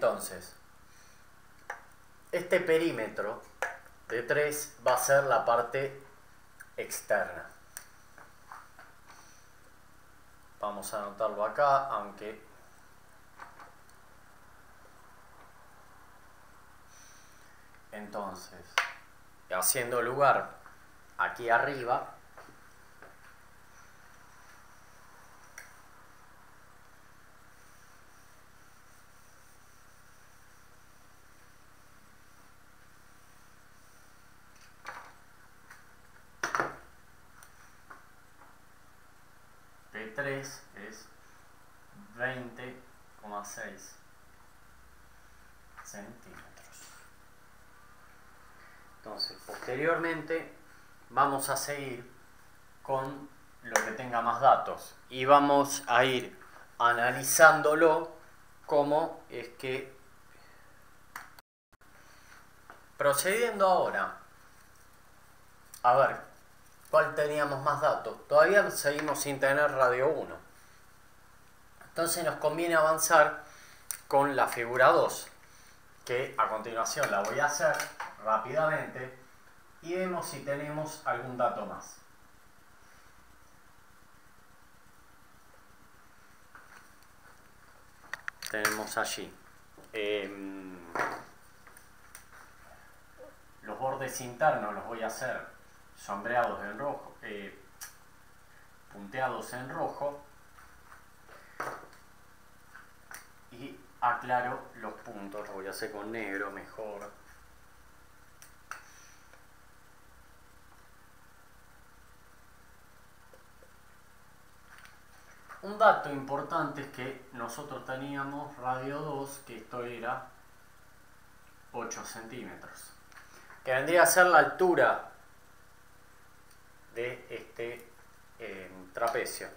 Entonces, este perímetro de 3 va a ser la parte externa. Vamos a anotarlo acá, aunque entonces, haciendo lugar aquí arriba, P3 es 20,6 centímetros. Entonces, posteriormente vamos a seguir con lo que tenga más datos y vamos a ir analizándolo como es que procediendo ahora a ver cuál teníamos más datos. Todavía seguimos sin tener radio 1, entonces nos conviene avanzar con la figura 2, que a continuación la voy a hacer rápidamente y vemos si tenemos algún dato más. Tenemos allí los bordes internos los voy a hacer sombreados en rojo, punteados en rojo, y aclaro los puntos, lo voy a hacer con negro mejor. Un dato importante es que nosotros teníamos radio 2, que esto era 8 centímetros, que vendría a ser la altura de este trapecio.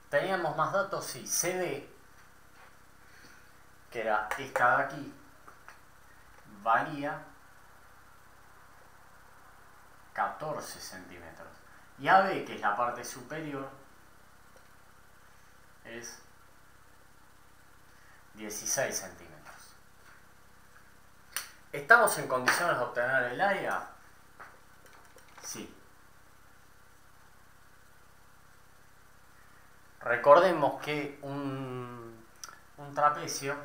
Teníamos más datos, sí. CD, que era esta de aquí, varía 14 centímetros. Y AB, que es la parte superior, es 16 centímetros. ¿Estamos en condiciones de obtener el área? Sí. Recordemos que un trapecio,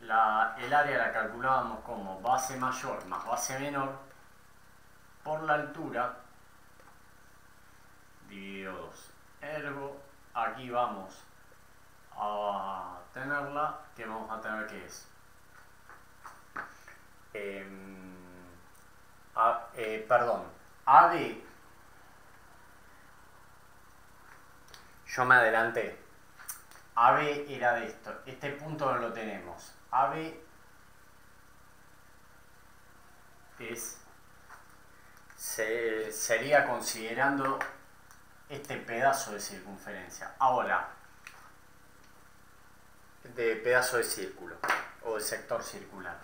el área la calculábamos como base mayor más base menor por la altura dividido 2. Ergo, aquí vamos a tenerla, que vamos a tener que es AB, yo me adelanté, AB era de esto, este punto no lo tenemos, AB sería considerando este pedazo de circunferencia. Ahora, de pedazo de círculo o de sector circular.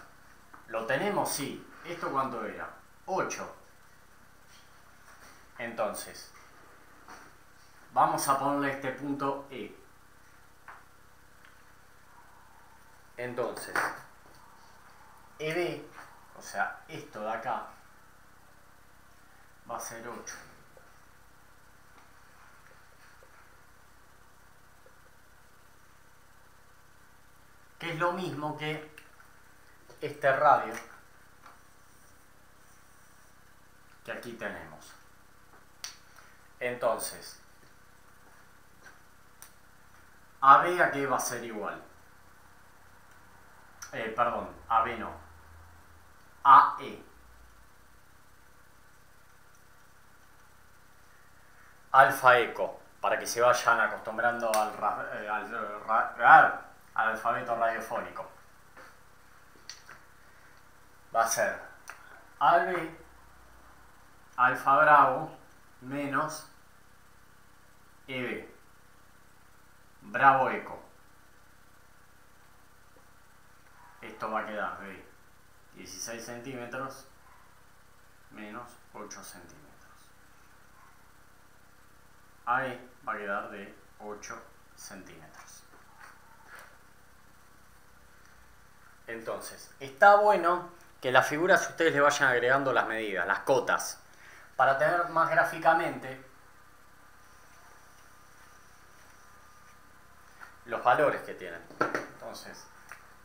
¿Lo tenemos? Sí. ¿Esto cuánto era? 8. Entonces, vamos a ponerle este punto E. Entonces, EB, o sea, esto de acá, va a ser 8. Que es lo mismo que este radio que aquí tenemos. Entonces, AB a qué va a ser igual. Perdón, AB no. AE. Alfa eco, para que se vayan acostumbrando al alfabeto radiofónico. Va a ser AB, alfa bravo, menos EB, bravo eco. Esto va a quedar de 16 centímetros menos 8 centímetros. AB va a quedar de 8 centímetros. Entonces, está bueno que las figuras ustedes le vayan agregando las medidas, las cotas, para tener más gráficamente los valores que tienen. Entonces,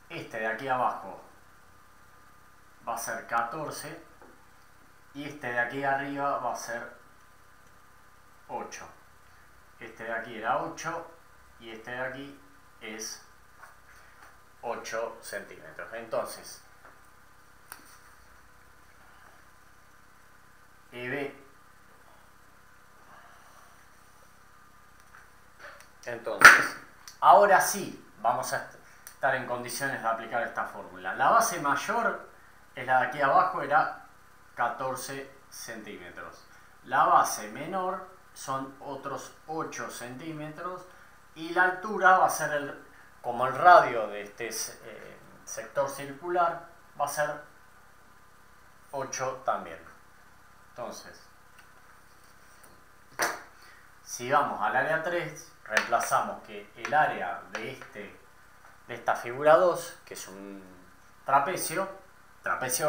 este de aquí abajo va a ser 14 y este de aquí arriba va a ser 8. Este de aquí era 8 y este de aquí es 8 centímetros. Entonces, EB. Entonces, ahora sí vamos a estar en condiciones de aplicar esta fórmula. La base mayor es la de aquí abajo, era 14 centímetros. La base menor son otros 8 centímetros y la altura va a ser, como el radio de este sector circular, va a ser 8 también. Entonces, si vamos al área 3, reemplazamos que el área de esta figura 2, que es un trapecio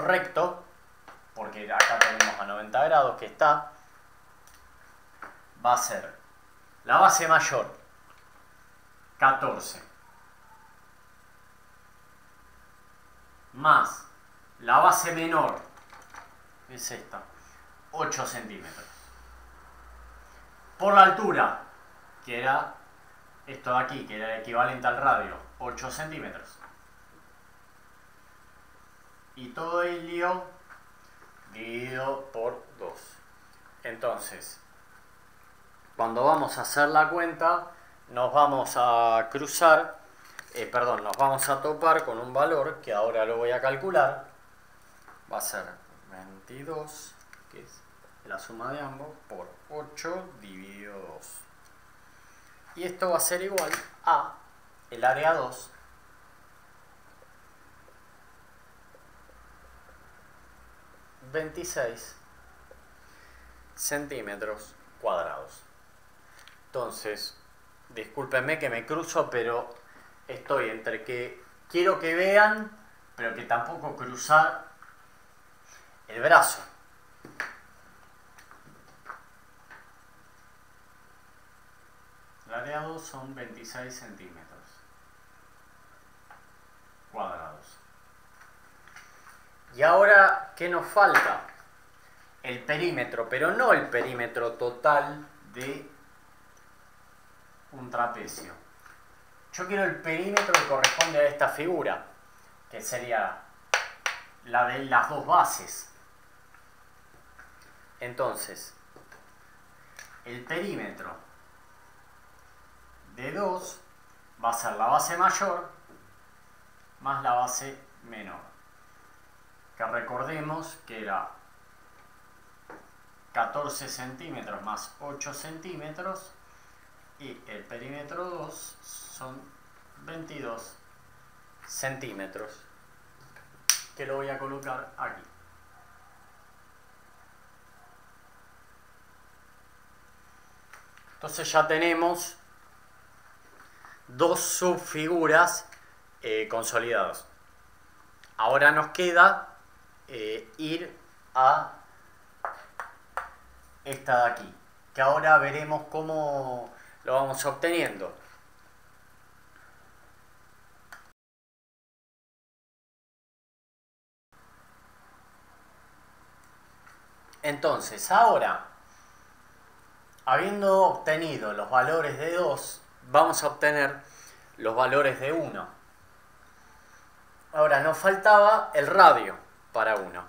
recto, porque acá tenemos a 90 grados que está, va a ser la base mayor 14 más la base menor, es esta, 8 centímetros, por la altura, que era esto de aquí, que era equivalente al radio, 8 centímetros. Y todo ello dividido por 2. Entonces, cuando vamos a hacer la cuenta, nos vamos a cruzar, nos vamos a topar con un valor que ahora lo voy a calcular. Va a ser 22, que es la suma de ambos, por 8 dividido 2. Y esto va a ser igual a el área 2 26 centímetros cuadrados. Entonces, discúlpenme que me cruzo, pero estoy entre que quiero que vean, pero que tampoco cruzar el brazo. El área 2 son 26 centímetros cuadrados. Y ahora, ¿qué nos falta? El perímetro, pero no el perímetro total de un trapecio. Yo quiero el perímetro que corresponde a esta figura, que sería la de las dos bases. Entonces, el perímetro de 2 va a ser la base mayor más la base menor, que recordemos que era 14 centímetros más 8 centímetros y el perímetro 2 son 22 centímetros, que lo voy a colocar aquí. Entonces ya tenemos dos subfiguras consolidadas. Ahora nos queda ir a esta de aquí, que ahora veremos cómo lo vamos obteniendo. Entonces, ahora, habiendo obtenido los valores de 2, vamos a obtener los valores de 1. Ahora, nos faltaba el radio para 1.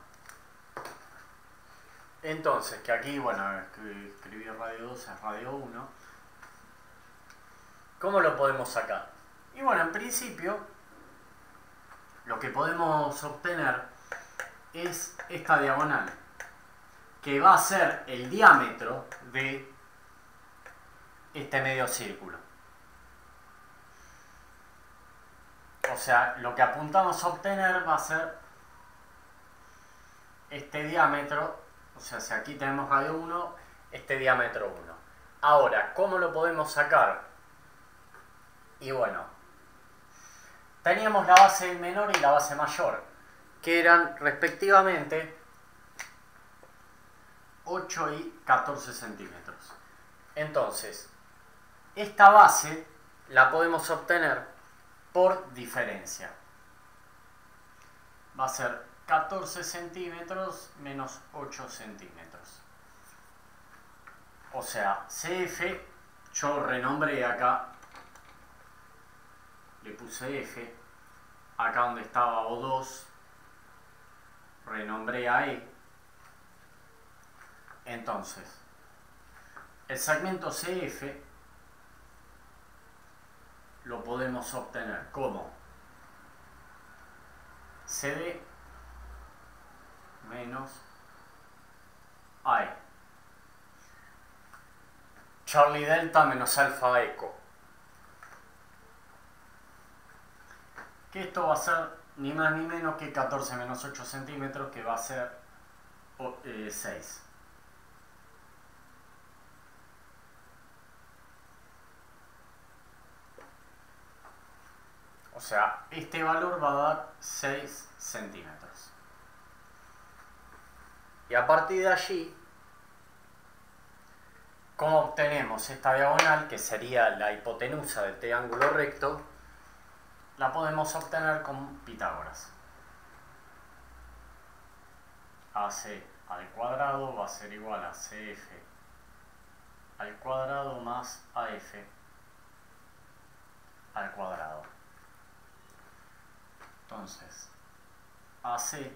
Entonces, que aquí, bueno, escribí radio 2 es radio 1. ¿Cómo lo podemos sacar? Y bueno, en principio, lo que podemos obtener es esta diagonal, que va a ser el diámetro de este medio círculo. O sea, lo que apuntamos a obtener va a ser este diámetro, o sea, si aquí tenemos radio 1, este diámetro 1. Ahora, ¿cómo lo podemos sacar? Y bueno, teníamos la base menor y la base mayor, que eran respectivamente 8 y 14 centímetros. Entonces, esta base la podemos obtener por diferencia. Va a ser 14 centímetros menos 8 centímetros. O sea, CF, yo renombré acá, le puse F, acá donde estaba O2, renombré a E. Entonces, el segmento CF lo podemos obtener como CD menos AE. Charlie Delta menos Alfa Eco. Que esto va a ser ni más ni menos que 14 menos 8 centímetros, que va a ser 6. O sea, este valor va a dar 6 centímetros. Y a partir de allí, ¿cómo obtenemos esta diagonal, que sería la hipotenusa del triángulo recto? La podemos obtener con Pitágoras. AC al cuadrado va a ser igual a CF al cuadrado más AF al cuadrado. Entonces, AC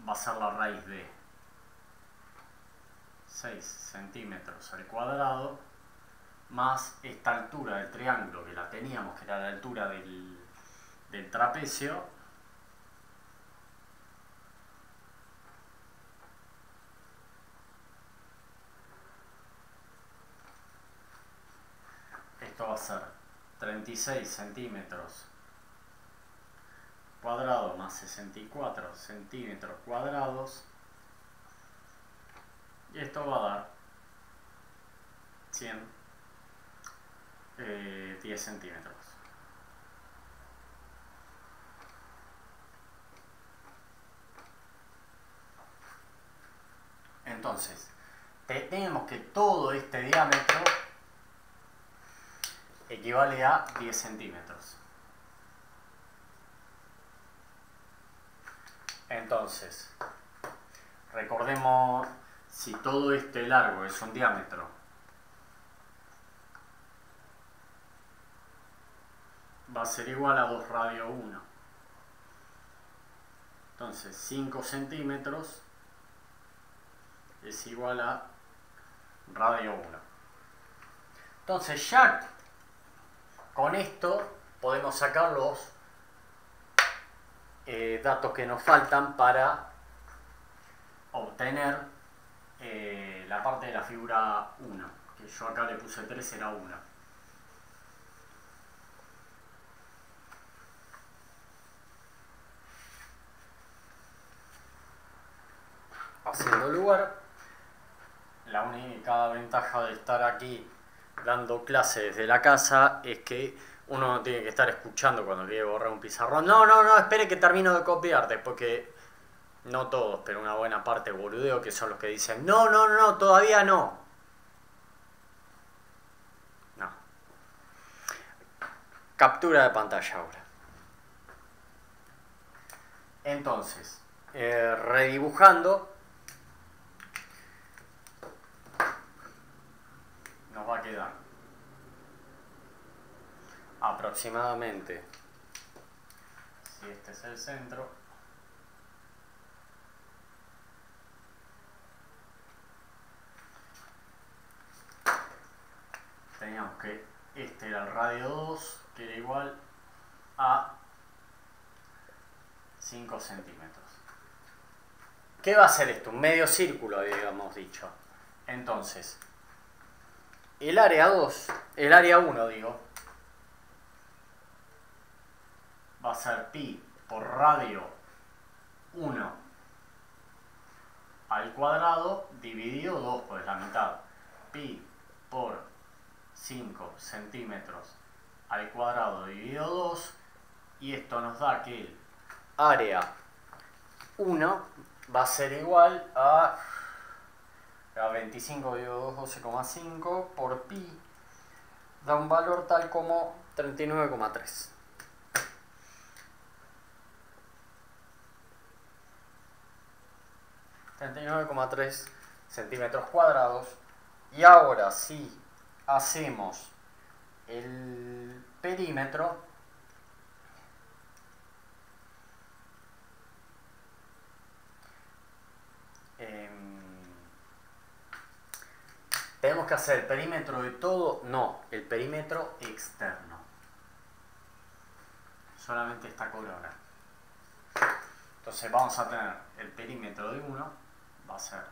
va a ser la raíz de 6 centímetros al cuadrado más esta altura del triángulo, que la teníamos, que era la altura del trapecio, esto va a ser 36 centímetros cuadrado más 64 centímetros cuadrados, y esto va a dar 10 centímetros. Entonces, tenemos que todo este diámetro equivale a 10 centímetros. Entonces, recordemos, si todo este largo es un diámetro, va a ser igual a 2 radio 1. Entonces, 5 centímetros es igual a radio 1. Entonces, ya con esto podemos sacar los datos que nos faltan para obtener la parte de la figura 1, que yo acá le puse 3, era 1. Haciendo lugar, la única ventaja de estar aquí dando clases desde la casa es que uno no tiene que estar escuchando cuando quiere borrar un pizarrón. No, espere que termino de copiar, después que, no todos, pero una buena parte boludeo, que son los que dicen no, todavía no. No. Captura de pantalla ahora. Entonces, redibujando, nos va a quedar aproximadamente, si este es el centro, teníamos que este era el radio 2, que era igual a 5 centímetros. ¿Qué va a ser esto? Un medio círculo, habíamos dicho. Entonces, el área 1 digo, va a ser pi por radio 1 al cuadrado dividido 2, pues la mitad. Pi por 5 centímetros al cuadrado dividido 2, y esto nos da que el área 1 va a ser igual a 25 dividido 2, 12,5 por pi, da un valor tal como 39,3. 39,3 centímetros cuadrados. Y ahora si hacemos el perímetro, tenemos que hacer el perímetro de todo, no, el perímetro externo, solamente esta corona. Entonces vamos a tener el perímetro de 1, va a ser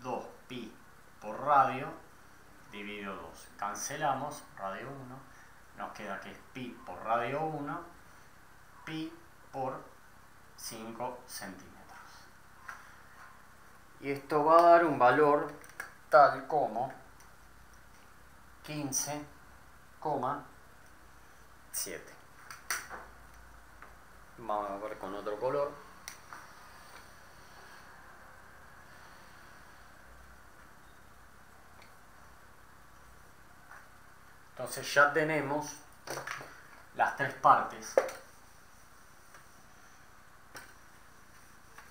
2 pi por radio dividido 2. Cancelamos radio 1, nos queda que es pi por radio 1, pi por 5 centímetros. Y esto va a dar un valor tal como 15,7. Vamos a ver con otro color. Entonces ya tenemos las tres partes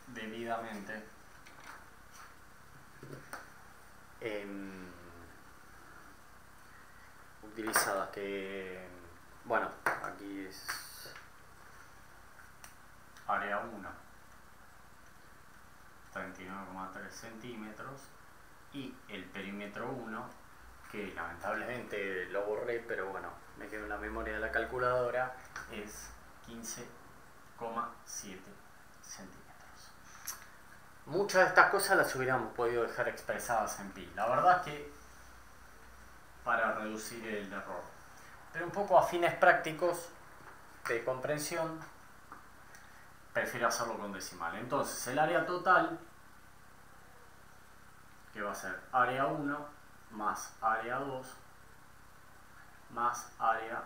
debidamente utilizadas, que bueno, aquí es área 1, 39,3 centímetros, y el perímetro 1, que lamentablemente lo borré, pero bueno, me quedó en la memoria de la calculadora, es 15,7 centímetros. Muchas de estas cosas las hubiéramos podido dejar expresadas en pi, la verdad es que para reducir el error, pero un poco a fines prácticos de comprensión prefiero hacerlo con decimal. Entonces el área total, que va a ser área 1 más área 2 más área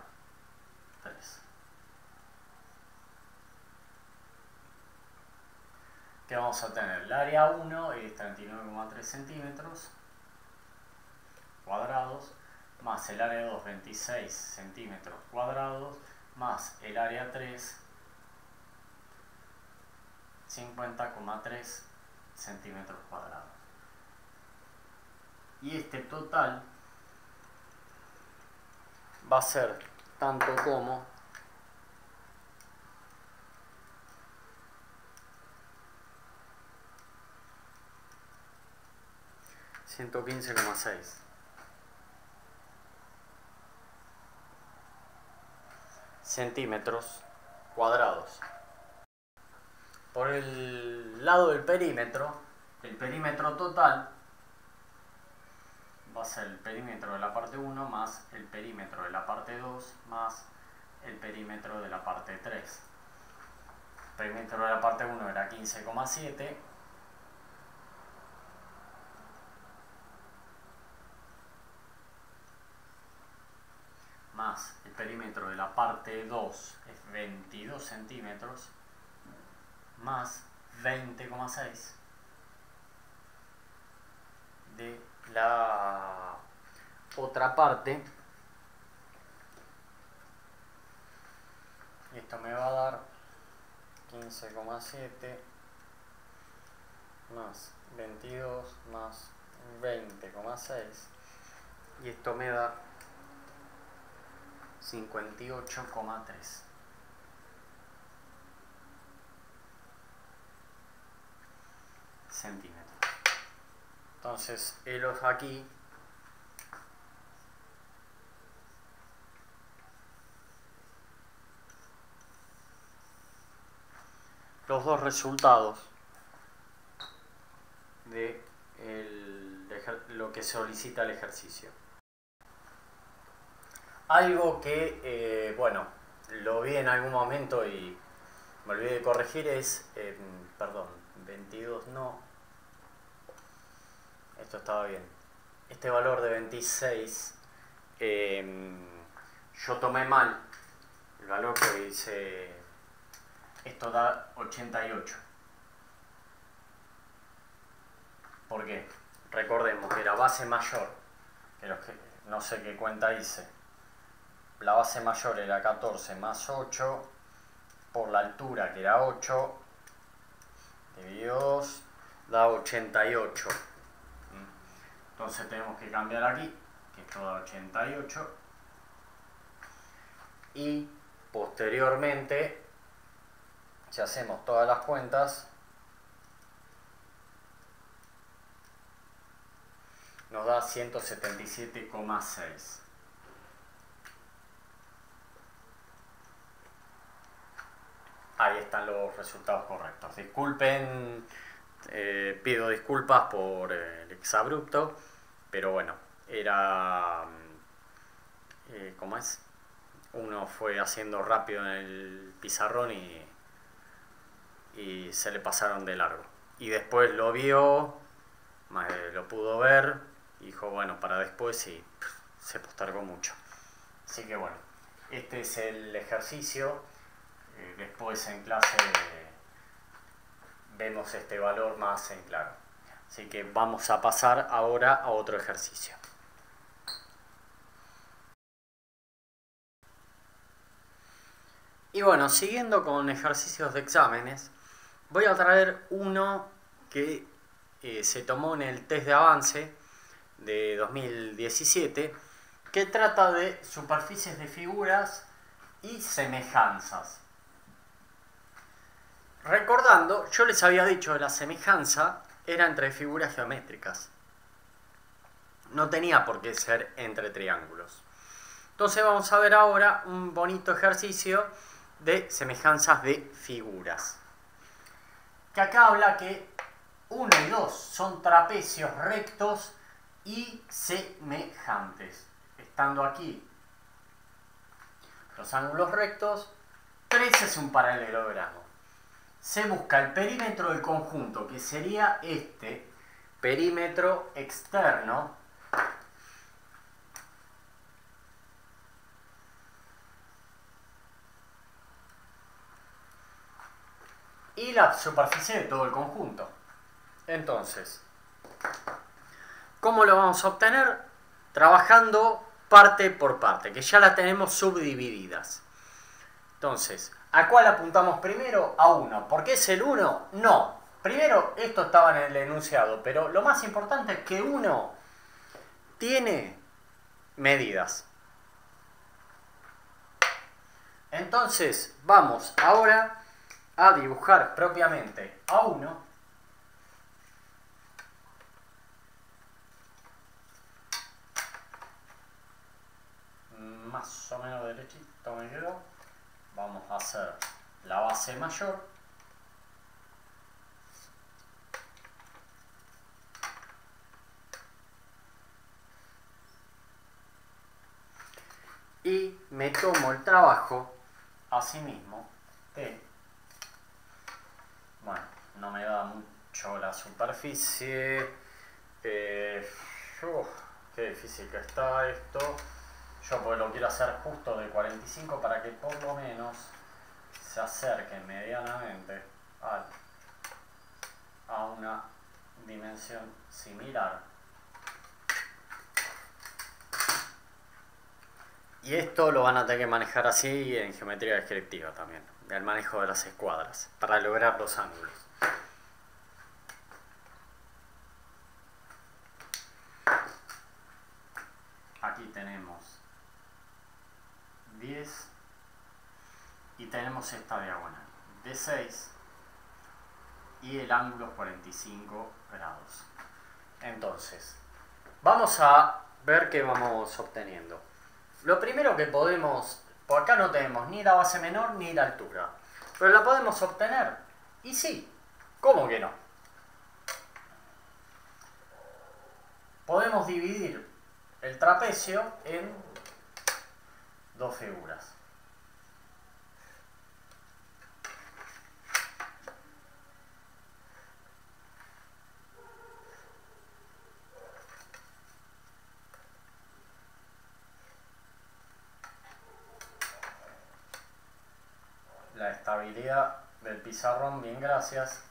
3, que vamos a tener el área 1 es 39,3 centímetros cuadrados, más el área 2 26 centímetros cuadrados, más el área 3 50,3 centímetros cuadrados. Y este total va a ser tanto como 115,6 centímetros cuadrados. Por el lado del perímetro, el perímetro total va a ser el perímetro de la parte 1 más el perímetro de la parte 2 más el perímetro de la parte 3. El perímetro de la parte 1 era 15,7 más el perímetro de la parte 2 es 22 centímetros más 20,6 de la otra parte. Esto me va a dar 15,7 más 22 más 20,6, y esto me da 58,3 centímetros. Entonces, helos aquí los dos resultados de lo que solicita el ejercicio. Algo que, bueno, lo vi en algún momento y me olvidé de corregir es, perdón, 22 no, esto estaba bien. Este valor de 26 yo tomé mal el valor que dice, esto da 88. ¿Por qué? Recordemos que la base mayor, que no sé qué cuenta hice, la base mayor era 14 más 8, por la altura que era 8, dividido 2, da 88. Entonces tenemos que cambiar aquí, que esto da 88. Y posteriormente, si hacemos todas las cuentas, nos da 177,6. Ahí están los resultados correctos. Disculpen, pido disculpas por el exabrupto, pero bueno, era... ¿cómo es? Uno fue haciendo rápido en el pizarrón y se le pasaron de largo. Y después lo vio, lo pudo ver, y dijo, bueno, para después, y se postergó mucho. Así que bueno, este es el ejercicio. Después en clase vemos este valor más en claro. Así que vamos a pasar ahora a otro ejercicio. Y bueno, siguiendo con ejercicios de exámenes, voy a traer uno que se tomó en el test de avance de 2017, que trata de superficies de figuras y semejanzas. Recordando, yo les había dicho que la semejanza era entre figuras geométricas. No tenía por qué ser entre triángulos. Entonces vamos a ver ahora un bonito ejercicio de semejanzas de figuras. Que acá habla que 1 y 2 son trapecios rectos y semejantes. Estando aquí los ángulos rectos, 3 es un paralelogramo. Se busca el perímetro del conjunto, que sería este perímetro externo, y la superficie de todo el conjunto. Entonces, ¿cómo lo vamos a obtener? Trabajando parte por parte, que ya la tenemos subdivididas. Entonces, ¿a cuál apuntamos primero? A 1. ¿Por qué es el 1? No. Primero, esto estaba en el enunciado, pero lo más importante es que 1 tiene medidas. Entonces, vamos ahora a dibujar propiamente a 1. Más o menos derechito me quedó. Vamos a hacer la base mayor. Y me tomo el trabajo, asimismo, de... Bueno, no me da mucho la superficie. Qué difícil que está esto. Yo pues lo quiero hacer justo de 45 para que por lo menos se acerque medianamente a una dimensión similar. Y esto lo van a tener que manejar así en geometría descriptiva también, el manejo de las escuadras, para lograr los ángulos. Aquí tenemos 10 y tenemos esta diagonal de 6 y el ángulo 45 grados. Entonces, vamos a ver qué vamos obteniendo. Lo primero que podemos, por acá no tenemos ni la base menor ni la altura, pero la podemos obtener. Y sí, ¿cómo que no? Podemos dividir el trapecio en dos figuras. salida del pizarrón, bien, gracias.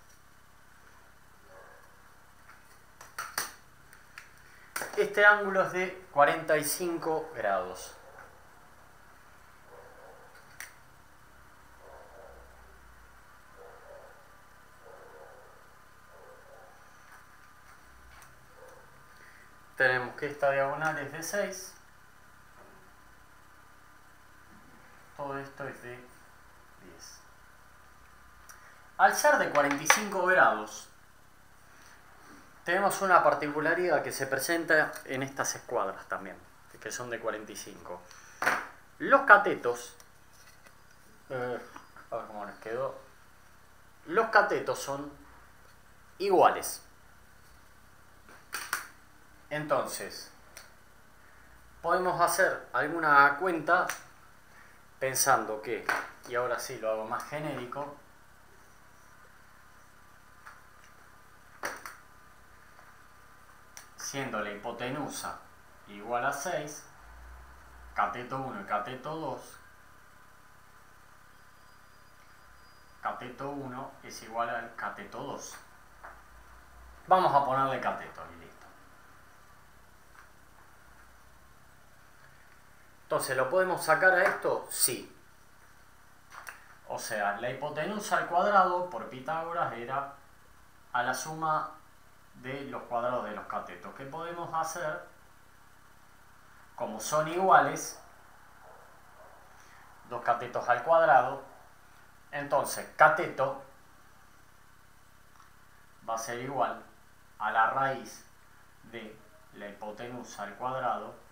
Este ángulo es de 45 grados. Tenemos que esta diagonal es de 6. Todo esto es de 10. Al ser de 45 grados, tenemos una particularidad que se presenta en estas escuadras también, que son de 45. Los catetos, a ver cómo les quedó. Los catetos son iguales. Entonces, podemos hacer alguna cuenta pensando que, y ahora sí lo hago más genérico, siendo la hipotenusa igual a 6, cateto 1 y cateto 2, cateto 1 es igual al cateto 2. Vamos a ponerle cateto y listo. Entonces, ¿lo podemos sacar a esto? Sí. O sea, la hipotenusa al cuadrado por Pitágoras era a la suma de los cuadrados de los catetos. ¿Qué podemos hacer? Como son iguales, dos catetos al cuadrado, entonces cateto va a ser igual a la raíz de la hipotenusa al cuadrado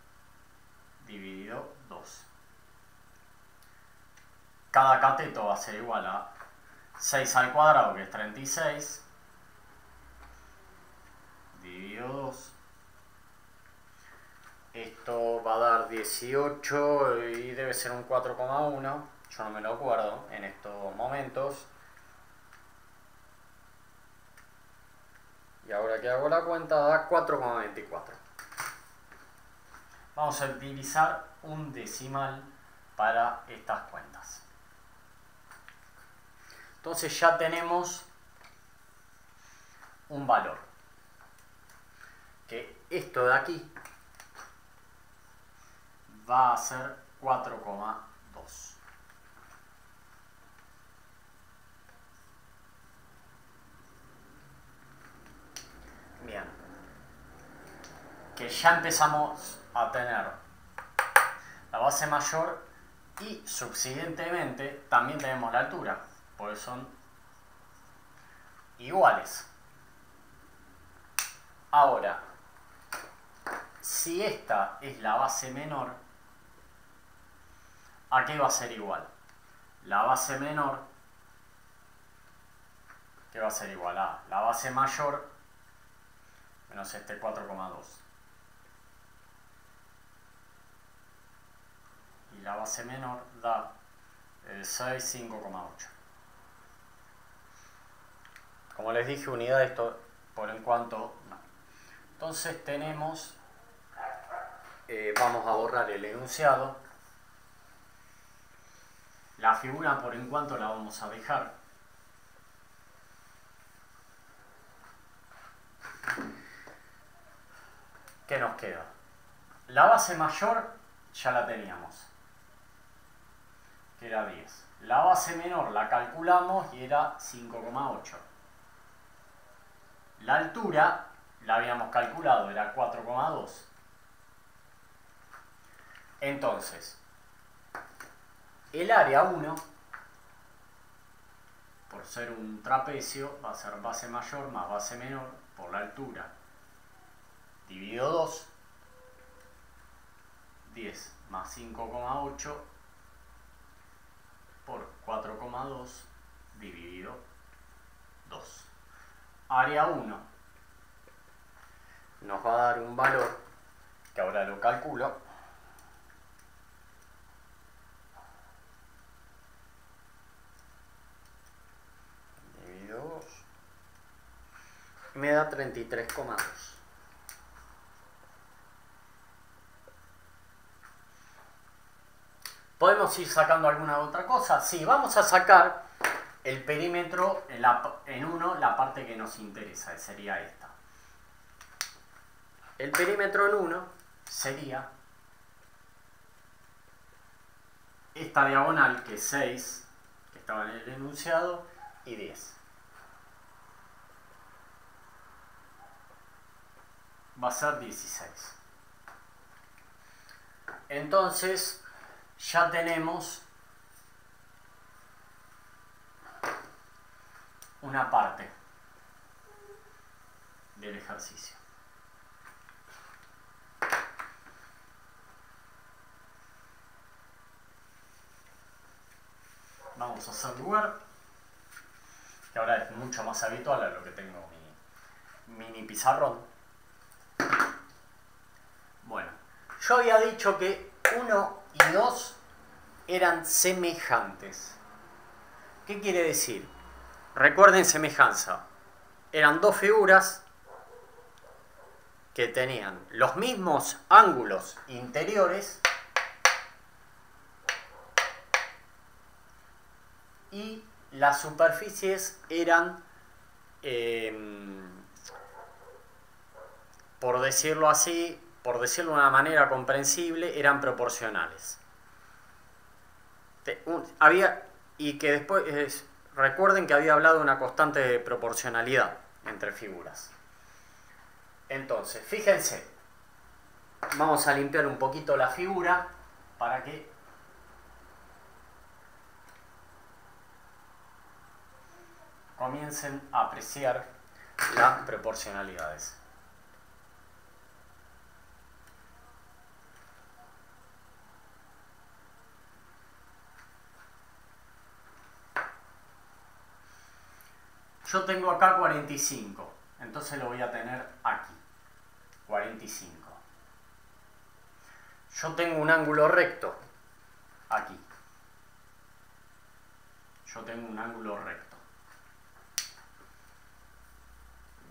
dividido 2. Cada cateto va a ser igual a 6 al cuadrado, que es 36, dividido 2. Esto va a dar 18 y debe ser un 4,1. Yo no me lo acuerdo en estos momentos. Y ahora que hago la cuenta da 4,24. Vamos a utilizar un decimal para estas cuentas. Entonces ya tenemos un valor. Que esto de aquí va a ser 4,2. Bien. Que ya empezamos a tener la base mayor y subsiguientemente también tenemos la altura, porque son iguales. Ahora, si esta es la base menor, ¿a qué va a ser igual? La base menor, ¿qué va a ser igual? A la base mayor menos este 4,2. Y la base menor da 6, 5,8. Como les dije, unidad esto por en cuanto no. Entonces tenemos, vamos a borrar el enunciado. La figura por en cuanto la vamos a dejar. ¿Qué nos queda? La base mayor ya la teníamos, que era 10. La base menor la calculamos y era 5,8. La altura la habíamos calculado, era 4,2. Entonces, el área 1, por ser un trapecio, va a ser base mayor más base menor por la altura dividido 2, 10 más 5,8 por 4,2 dividido 2. Área 1 nos va a dar un valor, que ahora lo calculo, dividido 2, y me da 33,2. ¿Podemos ir sacando alguna otra cosa? Sí, vamos a sacar el perímetro en 1, la parte que nos interesa, que sería esta. El perímetro en 1 sería esta diagonal, que es 6, que estaba en el enunciado, y 10. Va a ser 16. Entonces, ya tenemos una parte del ejercicio. Vamos a hacer lugar, que ahora es mucho más habitual a lo que tengo mi mini pizarrón. Bueno, yo había dicho que 1 y 2 eran semejantes. ¿Qué quiere decir? Recuerden semejanza. Eran dos figuras que tenían los mismos ángulos interiores y las superficies eran, por decirlo así, por decirlo de una manera comprensible, eran proporcionales. Y que después, recuerden que había hablado de una constante de proporcionalidad entre figuras. Entonces, fíjense, vamos a limpiar un poquito la figura para que comiencen a apreciar las proporcionalidades. Yo tengo acá 45, entonces lo voy a tener aquí, 45. Yo tengo un ángulo recto aquí. Yo tengo un ángulo recto.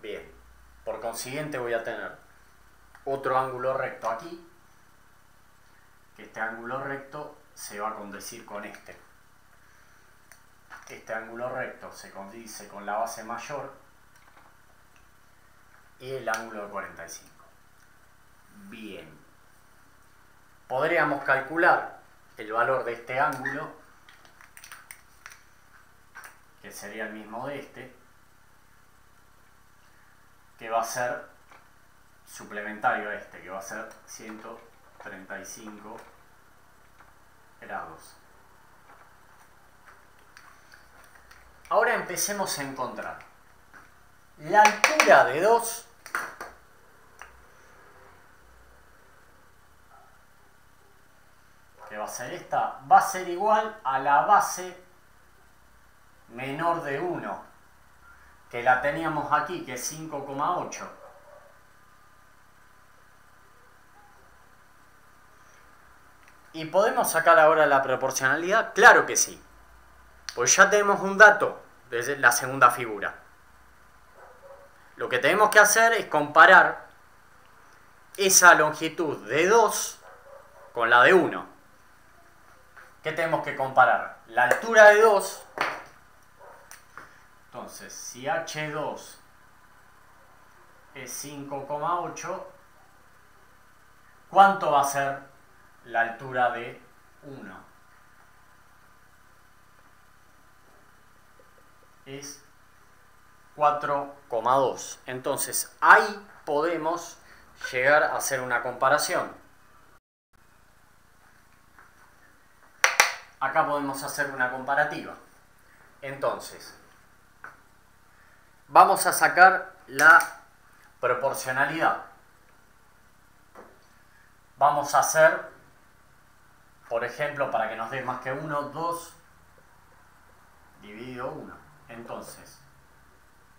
Bien, por consiguiente voy a tener otro ángulo recto aquí, que este ángulo recto se va a condecir con este. Este ángulo recto se condice con la base mayor y el ángulo de 45. Bien. Podríamos calcular el valor de este ángulo, que sería el mismo de este, que va a ser suplementario a este, que va a ser 135 grados. Ahora empecemos a encontrar la altura de 2 que va a ser esta, va a ser igual a la base menor de 1, que la teníamos aquí, que es 5,8. ¿Y podemos sacar ahora la proporcionalidad? Claro que sí. Pues ya tenemos un dato de la segunda figura. Lo que tenemos que hacer es comparar esa longitud de 2 con la de 1. ¿Qué tenemos que comparar? La altura de 2. Entonces, si H2 es 5,8, ¿cuánto va a ser la altura de 1? Es 4,2. Entonces, ahí podemos llegar a hacer una comparación. Acá podemos hacer una comparativa. Entonces, vamos a sacar la proporcionalidad. Vamos a hacer, por ejemplo, para que nos dé más que 1, 2 dividido 1. Entonces,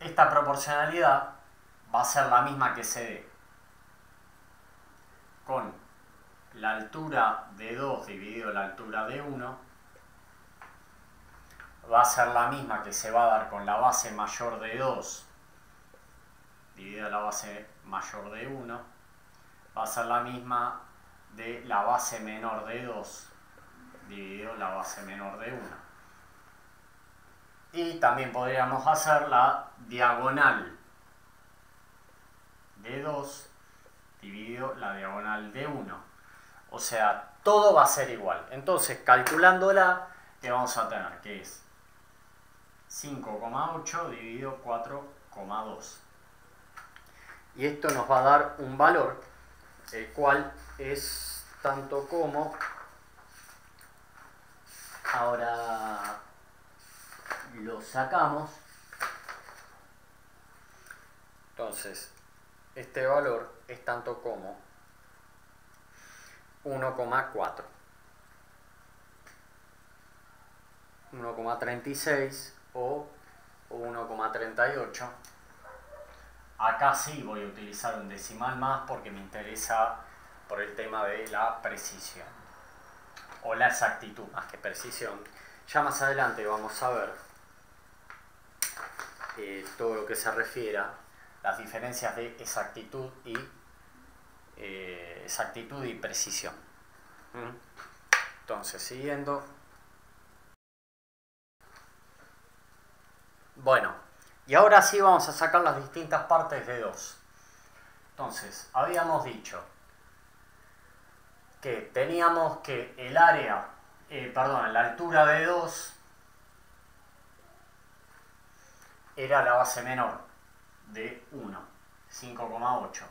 esta proporcionalidad va a ser la misma que se dé con la altura de 2 dividido la altura de 1. Va a ser la misma que se va a dar con la base mayor de 2 dividida la base mayor de 1. Va a ser la misma de la base menor de 2 dividido la base menor de 1. Y también podríamos hacer la diagonal de 2 dividido la diagonal de 1. O sea, todo va a ser igual. Entonces, calculándola, ¿qué vamos a tener? Que es 5,8 dividido 4,2. Y esto nos va a dar un valor, el cual es tanto como... Ahora lo sacamos. Entonces, este valor es tanto como 1,4, 1,36 o 1,38. Acá sí voy a utilizar un decimal más porque me interesa por el tema de la precisión o la exactitud más que precisión. Ya más adelante vamos a ver todo lo que se refiere a las diferencias de exactitud y precisión. Entonces, siguiendo. Bueno, y ahora sí vamos a sacar las distintas partes de 2. Entonces, habíamos dicho que teníamos que el área, la altura de 2 era la base menor de 1, 5,8.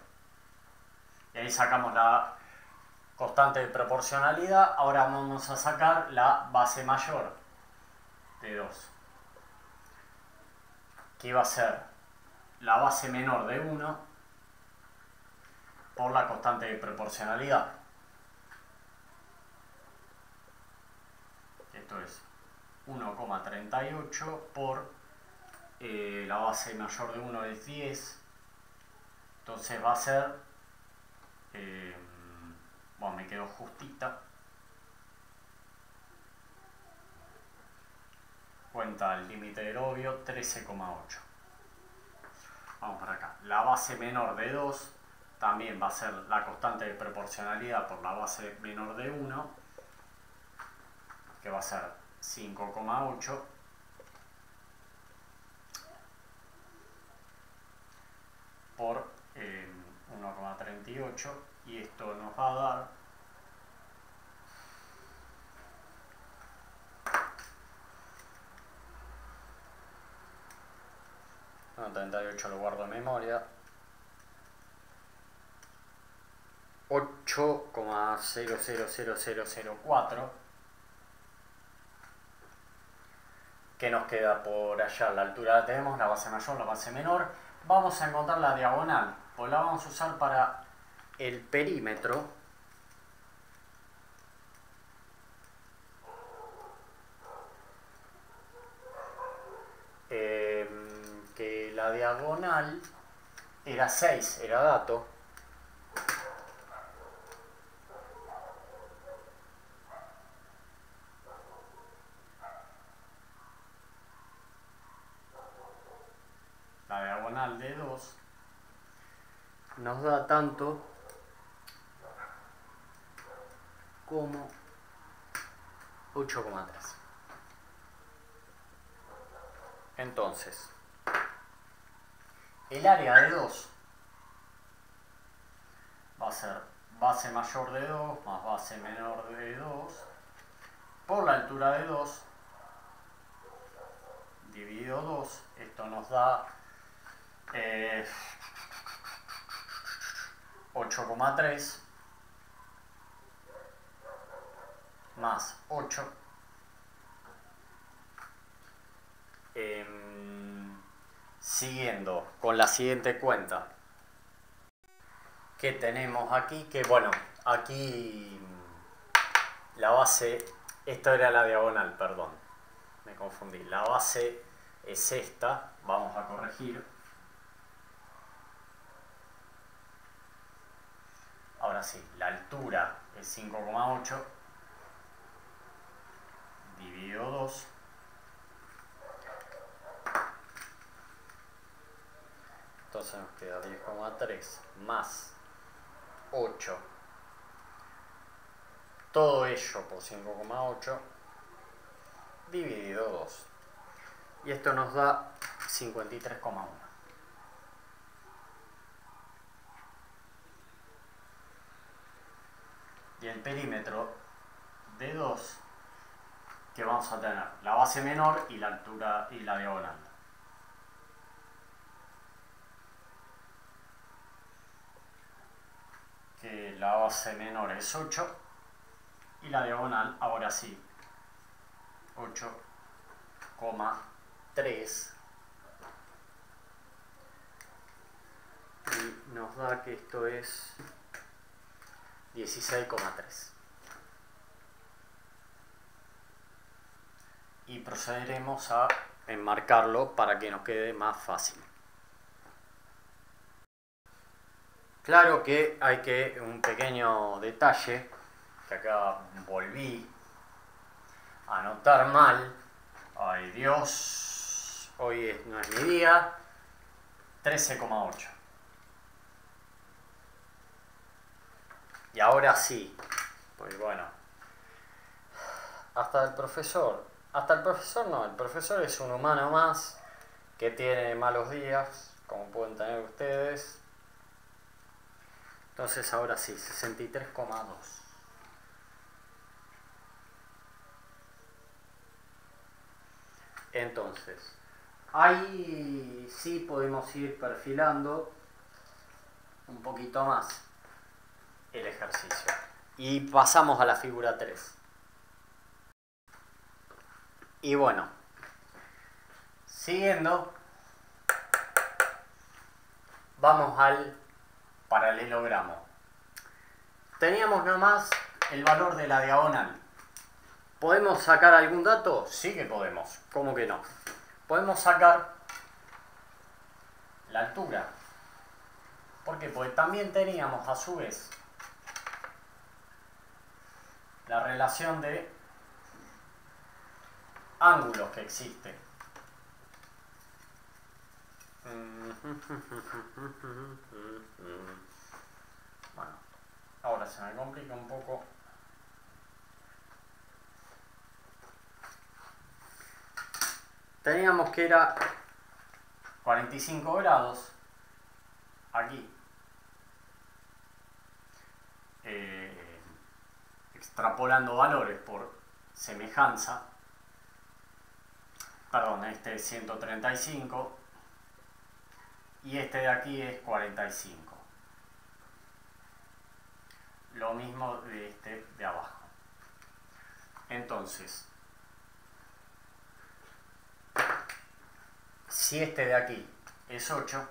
Y ahí sacamos la constante de proporcionalidad. Ahora vamos a sacar la base mayor de 2, que va a ser la base menor de 1 por la constante de proporcionalidad. Esto es 1,38 por la base mayor de 1 es 10. Entonces va a ser, bueno, me quedó justita. Cuenta el límite del obvio, 13,8. Vamos para acá. La base menor de 2 también va a ser la constante de proporcionalidad por la base menor de 1, que va a ser 5,8. Por 1,38, y esto nos va a dar 1,38, lo guardo en memoria, 8,000004, que nos queda por allá. La altura la tenemos, la base mayor, la base menor. Vamos a encontrar la diagonal, pues la vamos a usar para el perímetro. Que la diagonal era 6, era dato. La diagonal de 2 nos da tanto como 8,3. Entonces, el área de 2 va a ser base mayor de 2 más base menor de 2 por la altura de 2 dividido 2. Esto nos da 8,3 más 8. Siguiendo con la siguiente cuenta que tenemos aquí, que bueno, aquí la base, esto era la diagonal, perdón, me confundí, la base es esta, vamos a corregir. Ahora sí, la altura es 5,8 dividido 2. Entonces nos queda 10,3 más 8. Todo ello por 5,8 dividido 2. y esto nos da 53,1. Y el perímetro de 2 que vamos a tener la base menor y la altura y la diagonal. Que la base menor es 8 y la diagonal, ahora sí, 8,3. Y nos da que esto es 16,3. Y procederemos a enmarcarlo para que nos quede más fácil. Claro que hay un pequeño detalle, que acá volví a anotar mal. Ay Dios, hoy no es mi día. 13,8. Y ahora sí, pues bueno, hasta el profesor no, el profesor es un humano más que tiene malos días, como pueden tener ustedes. Entonces ahora sí, 63,2. Entonces, ahí sí podemos ir perfilando un poquito más el ejercicio. Y pasamos a la figura 3. Y bueno, siguiendo, vamos al paralelogramo. Teníamos nomás el valor de la diagonal. ¿Podemos sacar algún dato? Sí que podemos. ¿Cómo que no? Podemos sacar la altura. ¿Por qué? Porque también teníamos a su vez la relación de ángulos que existe. Bueno, ahora se me complica un poco. Teníamos que era 45 grados aquí. Extrapolando valores por semejanza. Perdón, este es 135 y este de aquí es 45. Lo mismo de este de abajo. Entonces, si este de aquí es 8,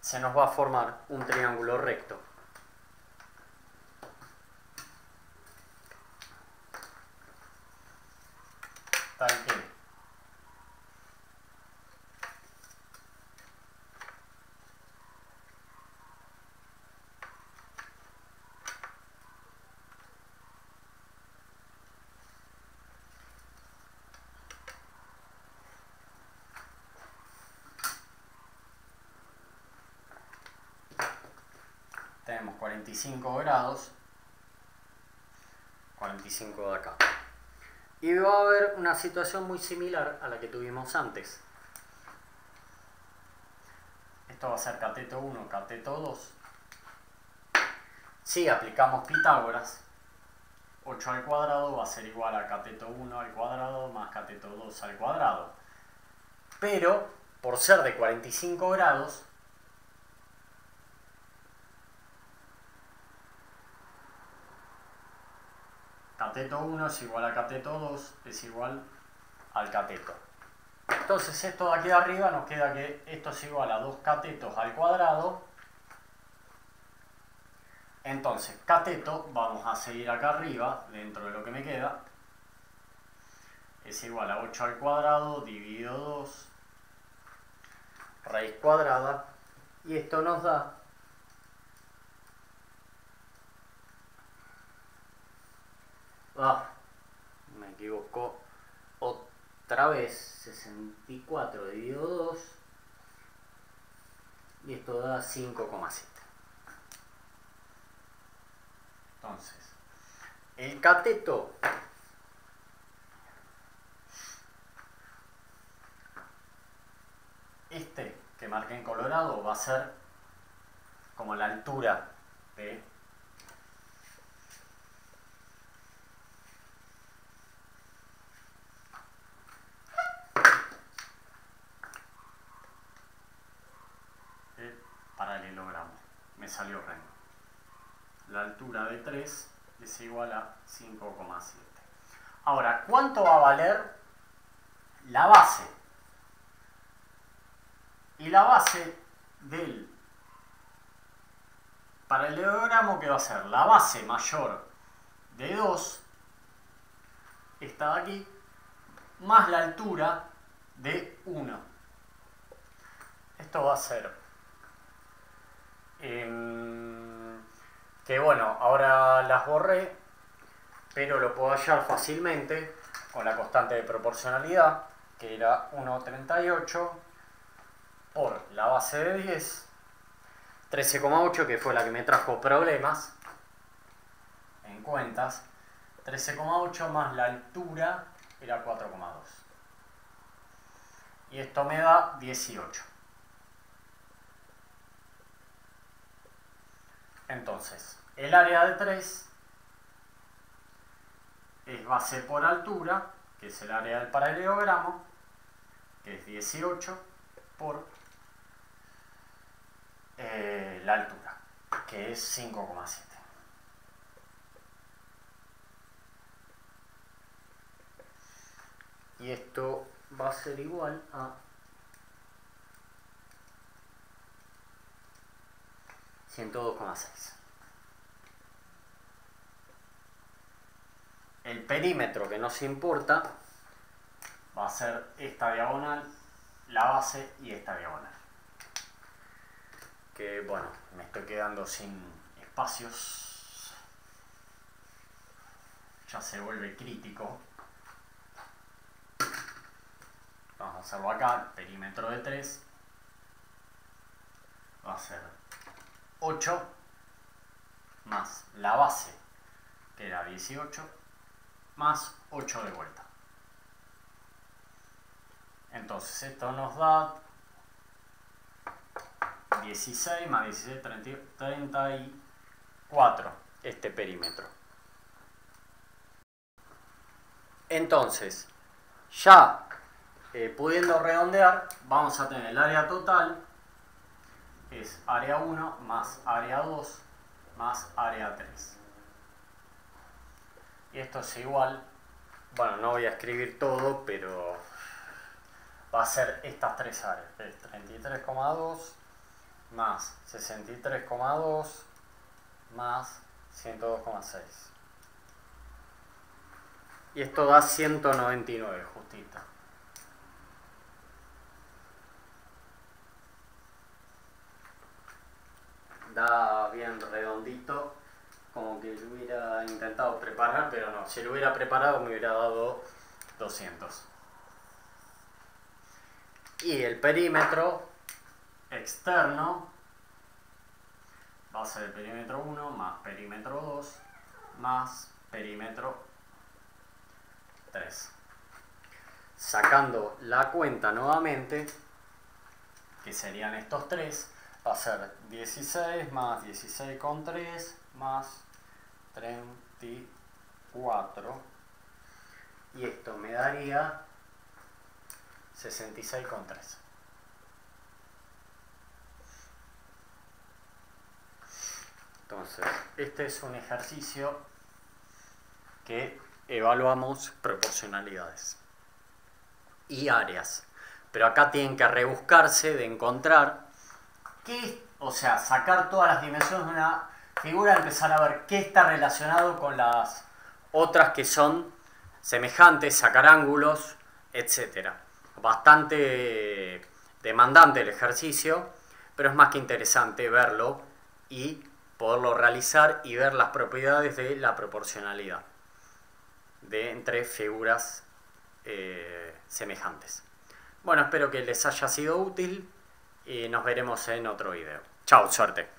se nos va a formar un triángulo recto. Tal que tenemos 45 grados, 45 de acá. Y va a haber una situación muy similar a la que tuvimos antes. Esto va a ser cateto 1, cateto 2. Si aplicamos Pitágoras, 8 al cuadrado va a ser igual a cateto 1 al cuadrado más cateto 2 al cuadrado. Pero, por ser de 45 grados, cateto 1 es igual a cateto 2, es igual al cateto. Entonces esto de aquí arriba nos queda que esto es igual a 2 catetos al cuadrado. Entonces cateto, vamos a seguir acá arriba, dentro de lo que me queda, es igual a 8 al cuadrado dividido 2, raíz cuadrada, y esto nos da me equivoco otra vez, 64 dividido 2, y esto da 5,7. Entonces, el cateto que marqué en colorado va a ser como la altura de paralelogramo. Me salió rengo. La altura de 3 es igual a 5,7. Ahora, ¿cuánto va a valer la base? Y la base del paralelogramo, que va a ser la base mayor de 2, esta de aquí, más la altura de 1. Esto va a ser que bueno, ahora las borré, pero lo puedo hallar fácilmente con la constante de proporcionalidad, que era 1,38 por la base de 10, 13,8, que fue la que me trajo problemas en cuentas, 13,8 más la altura era 4,2. Y esto me da 18. Entonces, el área de 3 es base por altura, que es el área del paralelogramo, que es 18 por la altura, que es 5,7. Y esto va a ser igual a 102,6. El perímetro que nos importa va a ser esta diagonal, la base y esta diagonal. Que bueno, me estoy quedando sin espacios. Ya se vuelve crítico. Vamos a hacerlo acá, el perímetro de 3 va a ser 8 más la base, que era 18, más 8 de vuelta. Entonces esto nos da 16 más 16, 34, este perímetro. Entonces, ya pudiendo redondear, vamos a tener el área total, es área 1 más área 2 más área 3. Y esto es igual, bueno, no voy a escribir todo, pero va a ser estas tres áreas, es 33,2 más 63,2 más 102,6. Y esto da 199 justito. Da bien redondito, como que lo hubiera intentado preparar, pero no, si lo hubiera preparado me hubiera dado 200. Y el perímetro externo va a ser el perímetro 1 más perímetro 2 más perímetro 3. Sacando la cuenta nuevamente, que serían estos tres, va a ser 16 más 16,3 más 34. Y esto me daría 66,3. Entonces, este es un ejercicio que evaluamos proporcionalidades y áreas. Pero acá tienen que rebuscarse de encontrar qué, o sea, sacar todas las dimensiones de una figura, empezar a ver qué está relacionado con las otras que son semejantes, sacar ángulos, etc. Bastante demandante el ejercicio, pero es más que interesante verlo y poderlo realizar y ver las propiedades de la proporcionalidad entre figuras semejantes. Bueno, espero que les haya sido útil y nos veremos en otro video. Chao, suerte.